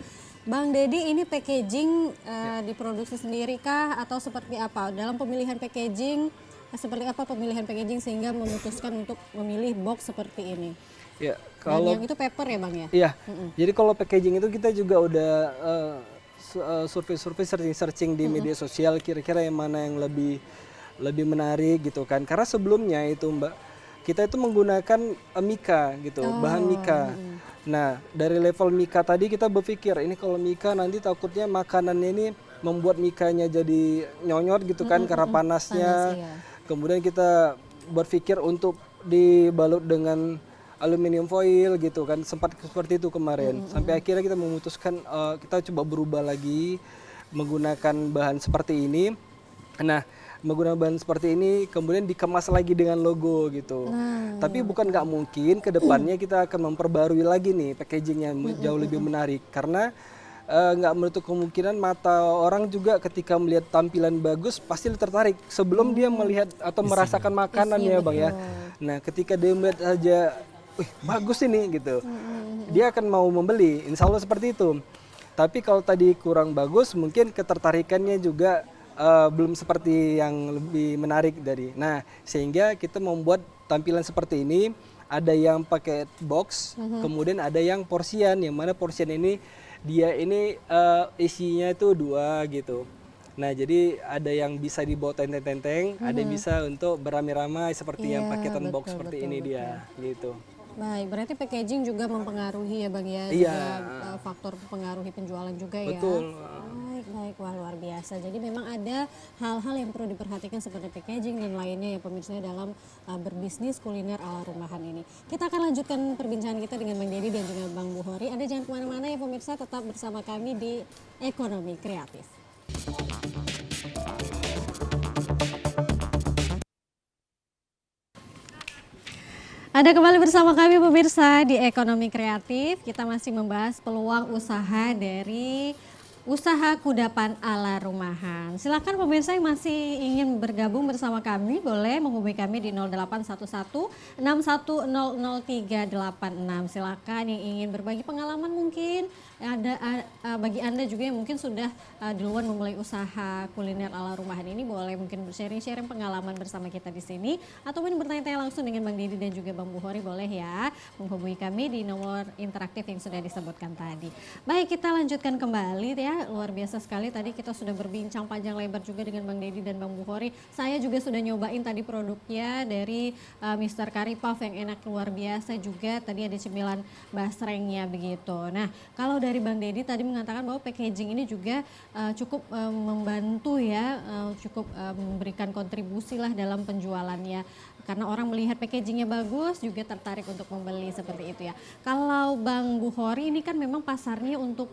Bang Dedi, ini packaging diproduksi sendiri kah atau seperti apa? Dalam pemilihan packaging, seperti apa pemilihan packaging sehingga memutuskan untuk memilih box seperti ini? Ya, Dan kalau yang itu paper ya Bang ya? iya. Jadi kalau packaging itu kita juga udah survei-survei, searching di media sosial kira-kira yang mana yang lebih menarik gitu kan. Karena sebelumnya itu Mbak, kita itu menggunakan mika gitu, bahan mika. Nah, dari level mika tadi kita berpikir ini kalau mika nanti takutnya makanannya ini membuat mikanya jadi nyonyot gitu kan karena panasnya. Panas, iya. Kemudian kita berpikir untuk dibalut dengan aluminium foil gitu kan, sempat seperti itu kemarin. Sampai akhirnya kita memutuskan kita coba berubah lagi menggunakan bahan seperti ini. Nah, menggunakan bahan seperti ini kemudian dikemas lagi dengan logo gitu. Tapi bukan nggak mungkin ke depannya kita akan memperbarui lagi nih packagingnya jauh lebih menarik karena nggak menutup kemungkinan mata orang juga ketika melihat tampilan bagus pasti tertarik sebelum dia melihat atau merasakan makanan ya Bang ya. Nah, ketika dia melihat saja, wih bagus ini gitu, dia akan mau membeli, insya Allah seperti itu. Tapi kalau tadi kurang bagus mungkin ketertarikannya juga belum seperti yang lebih menarik dari. Nah, sehingga kita membuat tampilan seperti ini, ada yang pakai box, kemudian ada yang porsian, yang mana porsian ini dia ini isinya itu 2 gitu. Nah, jadi ada yang bisa dibawa tenteng-tenteng, ada yang bisa untuk beramai-ramai seperti yang paketan box seperti ini dia gitu. Baik, berarti packaging juga mempengaruhi ya Bang ya, Iya. juga faktor mempengaruhi penjualan juga ya. Betul. Baik, wah luar biasa. Jadi memang ada hal-hal yang perlu diperhatikan seperti packaging dan lainnya ya pemirsa dalam berbisnis kuliner ala rumahan ini. Kita akan lanjutkan perbincangan kita dengan Bang Dedi dan juga Bang Bukhori. Anda jangan kemana-mana ya pemirsa, tetap bersama kami di Ekonomi Kreatif. Ada kembali bersama kami pemirsa di Ekonomi Kreatif. Kita masih membahas peluang usaha dari usaha kudapan ala rumahan. Silakan pemirsa yang masih ingin bergabung bersama kami boleh menghubungi kami di 0811 6100 386. Silakan yang ingin berbagi pengalaman mungkin ada bagi Anda juga yang mungkin sudah duluan memulai usaha kuliner ala rumahan ini boleh mungkin sharing-sharing pengalaman bersama kita di sini ataupun bertanya-tanya langsung dengan Bang Dedi dan juga Bang Bukhori boleh ya menghubungi kami di nomor interaktif yang sudah disebutkan tadi. Baik, kita lanjutkan kembali ya. Luar biasa sekali tadi kita sudah berbincang panjang lebar juga dengan Bang Dedi dan Bang Bukhori. Saya juga sudah nyobain tadi produknya dari Mr. Curry Puff yang enak luar biasa juga. Tadi ada cemilan basrengnya begitu. Nah, kalau dari Bang Dedi tadi mengatakan bahwa packaging ini juga cukup membantu ya, cukup memberikan kontribusi lah dalam penjualannya. Karena orang melihat packagingnya bagus juga tertarik untuk membeli seperti itu ya. Kalau Bang Bukhori ini kan memang pasarnya untuk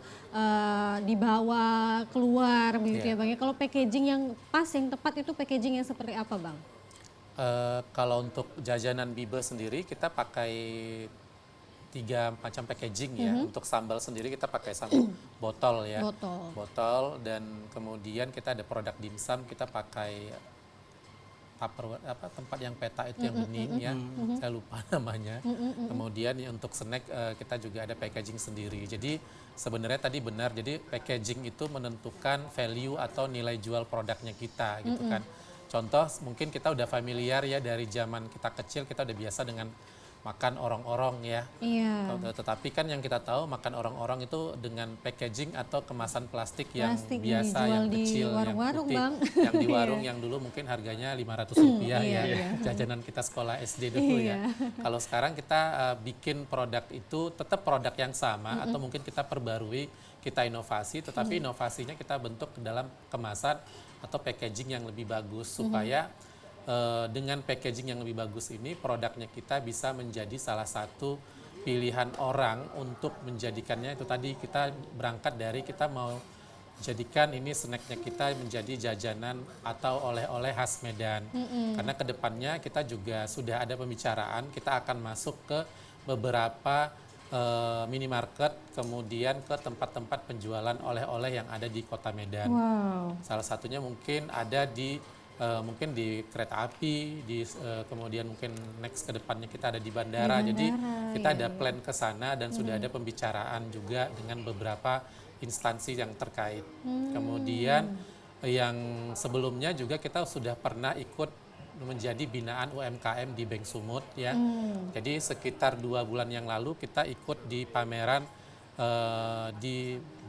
dibawa keluar begitu ya Bang ya. Kalau packaging yang pas yang tepat itu packaging yang seperti apa Bang? Kalau untuk jajanan Bibe sendiri kita pakai 3 macam packaging ya. Untuk sambal sendiri kita pakai sambal botol ya. Botol dan kemudian kita ada produk dimsum kita pakai tempat yang peta itu yang bening ya, saya lupa namanya. Kemudian untuk snack kita juga ada packaging sendiri. Jadi sebenarnya tadi benar, jadi packaging itu menentukan value atau nilai jual produknya kita gitu kan. Contoh mungkin kita udah familiar ya dari zaman kita kecil kita udah biasa dengan makan orong-orong ya. Iya. Tetapi kan yang kita tahu makan orong-orong itu dengan packaging atau kemasan plastik yang biasa, yang kecil, yang putih, Bang. yang di warung yang dulu mungkin harganya Rp500 ya, jajanan kita sekolah SD dulu ya. Kalau sekarang kita bikin produk itu tetap produk yang sama atau mungkin kita perbarui, kita inovasi, tetapi inovasinya kita bentuk ke dalam kemasan atau packaging yang lebih bagus supaya dengan packaging yang lebih bagus ini, produknya kita bisa menjadi salah satu pilihan orang untuk menjadikannya. Itu tadi kita berangkat dari kita mau jadikan ini snacknya kita menjadi jajanan atau oleh-oleh khas Medan. Karena kedepannya kita juga sudah ada pembicaraan, kita akan masuk ke beberapa minimarket, kemudian ke tempat-tempat penjualan oleh-oleh yang ada di Kota Medan. Wow. Salah satunya mungkin ada mungkin di kereta api, kemudian mungkin next ke depannya kita ada di bandara. Jadi kita ada plan ke sana dan sudah ada pembicaraan juga dengan beberapa instansi yang terkait. Kemudian yang sebelumnya juga kita sudah pernah ikut menjadi binaan UMKM di Bank Sumut ya. Jadi sekitar 2 bulan yang lalu kita ikut di pameran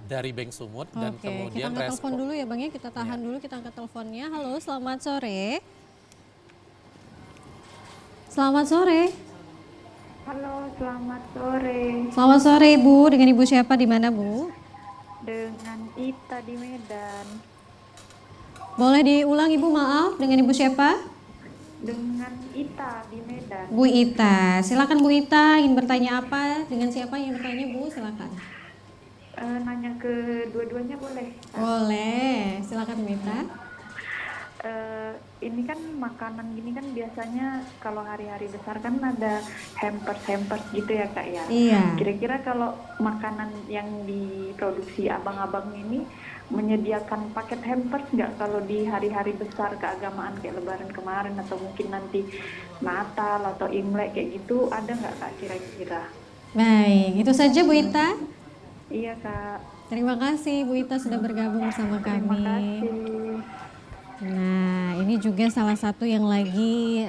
dari Bank Sumut dan Oke, kemudian kita angkat telepon dulu ya Bang ya, kita tahan dulu, kita angkat teleponnya. Halo, selamat sore. Selamat sore. Halo, selamat sore. Selamat sore Ibu, dengan Ibu siapa di mana Bu? Dengan Ita di Medan. Boleh diulang Ibu, maaf, dengan Ibu siapa? Dengan Ita di Medan. Bu Ita, silakan Bu Ita, ingin bertanya apa? Dengan siapa yang bertanya Bu? Silakan. Nanya ke dua-duanya boleh? Boleh, silakan Bu Ita. Ini kan makanan gini kan biasanya kalau hari-hari besar kan ada hampers gitu ya Kak ya. Iya. Kira-kira kalau makanan yang diproduksi abang-abang ini menyediakan paket hampers nggak kalau di hari-hari besar keagamaan kayak Lebaran kemarin atau mungkin nanti Natal atau Imlek kayak gitu, ada nggak Kak kira-kira? Baik, itu saja Bu Ita. Iya Kak. Terima kasih Bu Ita sudah bergabung bersama Terima kami. kasih. Nah, ini juga salah satu yang lagi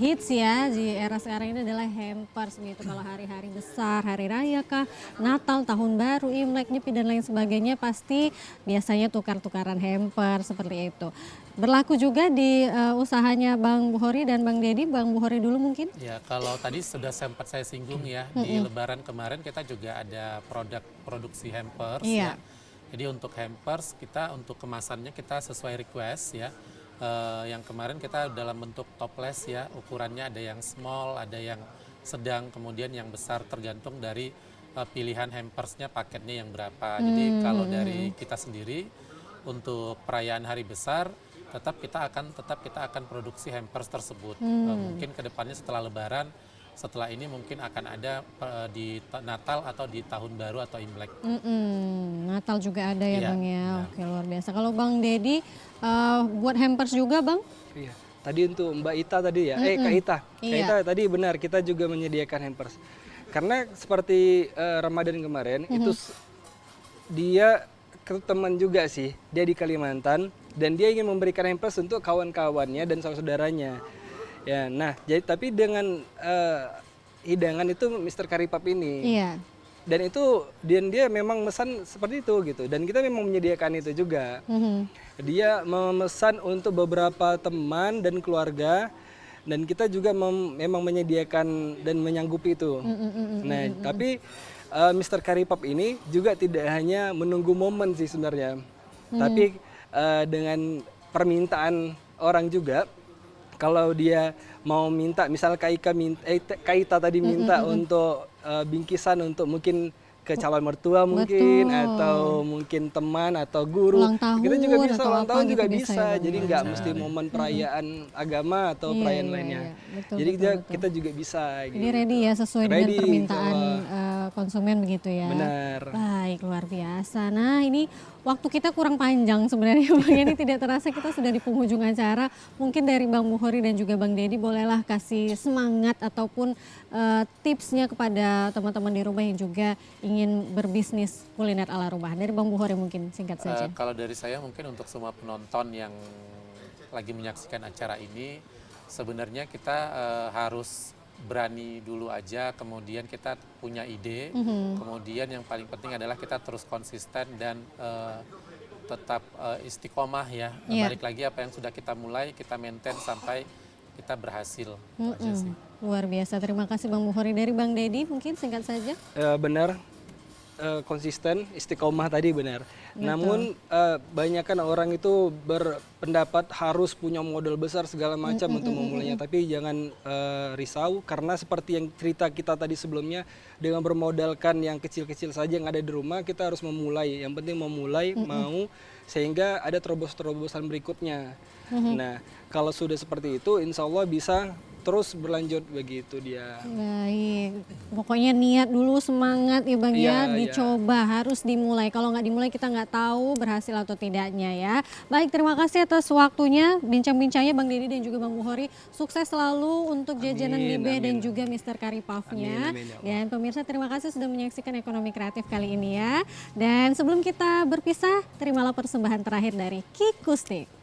hits ya di era sekarang ini adalah hampers gitu. Kalau hari-hari besar, hari raya kah, Natal, Tahun Baru, Imlek, Nyepi dan lain sebagainya pasti biasanya tukar-tukaran hampers seperti itu. Berlaku juga di usahanya Bang Bukhori dan Bang Dedi. Bang Bukhori dulu mungkin. ya, kalau tadi sudah sempat saya singgung ya, di Lebaran kemarin kita juga ada produksi hampers Iya. ya. Jadi untuk hampers kita untuk kemasannya kita sesuai request ya. Yang kemarin kita dalam bentuk toples ya, ukurannya ada yang small, ada yang sedang, kemudian yang besar tergantung dari pilihan hampersnya paketnya yang berapa. Jadi kalau dari kita sendiri untuk perayaan hari besar tetap kita akan produksi hampers tersebut. Mungkin kedepannya setelah Lebaran, setelah ini mungkin akan ada di Natal atau di Tahun Baru atau Imlek. Natal juga ada ya Iya, Bang ya. benar. Oke, luar biasa. Kalau Bang Dedi buat hampers juga Bang? Iya. Tadi untuk Mbak Ita tadi ya, Kak Ita. Kak Iya. Ita tadi benar, kita juga menyediakan hampers. Karena seperti Ramadan kemarin, itu dia ke teman juga sih, dia di Kalimantan, dan dia ingin memberikan hampers untuk kawan-kawannya dan saudara-saudaranya. Ya, nah, jadi tapi dengan hidangan itu Mr. Karipap ini. Iya. Dan dia memang memesan seperti itu gitu, dan kita memang menyediakan itu juga. Dia memesan untuk beberapa teman dan keluarga, dan kita juga memang menyediakan dan menyanggupi itu. Nah, tapi Mr. Karipap ini juga tidak hanya menunggu momen sih sebenarnya, tapi dengan permintaan orang juga. Kalau dia mau minta, misal Kaita tadi minta untuk bingkisan untuk mungkin ke calon mertua mungkin, atau mungkin teman atau guru, Ulang tahun kita juga bisa atau ulang apa tahun gitu juga bisa bisa, ya, Bang, jadi ya? nggak mesti momen perayaan agama atau Iya, perayaan iya, lainnya. iya. Betul, Jadi betul. kita juga bisa. Jadi gitu. ready ya sesuai dengan Ready, permintaan insya konsumen begitu ya. Benar. Baik, luar biasa. Nah, ini waktu kita kurang panjang sebenarnya Bang. Ini tidak terasa kita sudah di penghujung acara. Mungkin dari Bang Bukhori dan juga Bang Dedi bolehlah kasih semangat ataupun tipsnya kepada teman-teman di rumah yang juga ingin berbisnis kuliner ala rumah. Dari Bang Bukhori mungkin singkat saja. Kalau dari saya mungkin untuk semua penonton yang lagi menyaksikan acara ini, sebenarnya kita harus berani dulu aja, kemudian kita punya ide, kemudian yang paling penting adalah kita terus konsisten dan tetap istiqomah ya. Iya. Balik lagi apa yang sudah kita mulai, kita maintain sampai kita berhasil. Itu aja sih. Luar biasa. Terima kasih Bang Bukhori. Dari Bang Dedi mungkin singkat saja. Benar. konsisten, istiqomah tadi benar. Namun banyakkan orang itu berpendapat harus punya modal besar segala macam untuk memulainya. Tapi jangan risau karena seperti yang cerita kita tadi sebelumnya, dengan bermodalkan yang kecil-kecil saja yang ada di rumah, kita harus memulai. Yang penting memulai, mau, sehingga ada terobosan-terobosan berikutnya. Nah, kalau sudah seperti itu, insya Allah bisa terus berlanjut begitu dia. Baik, pokoknya niat dulu, semangat ya Bang ya, Iya, dicoba, harus dimulai. Kalau nggak dimulai kita nggak tahu berhasil atau tidaknya ya. Baik, terima kasih atas waktunya, bincang-bincangnya Bang Deddy dan juga Bang Bukhori. Sukses selalu untuk jajanan Amin, Libe dan amin. juga Mister Curry Puff-nya. Amin, ya Allah. Dan pemirsa terima kasih sudah menyaksikan Ekonomi Kreatif kali ini ya. Dan sebelum kita berpisah, terimalah persembahan terakhir dari Kikustik.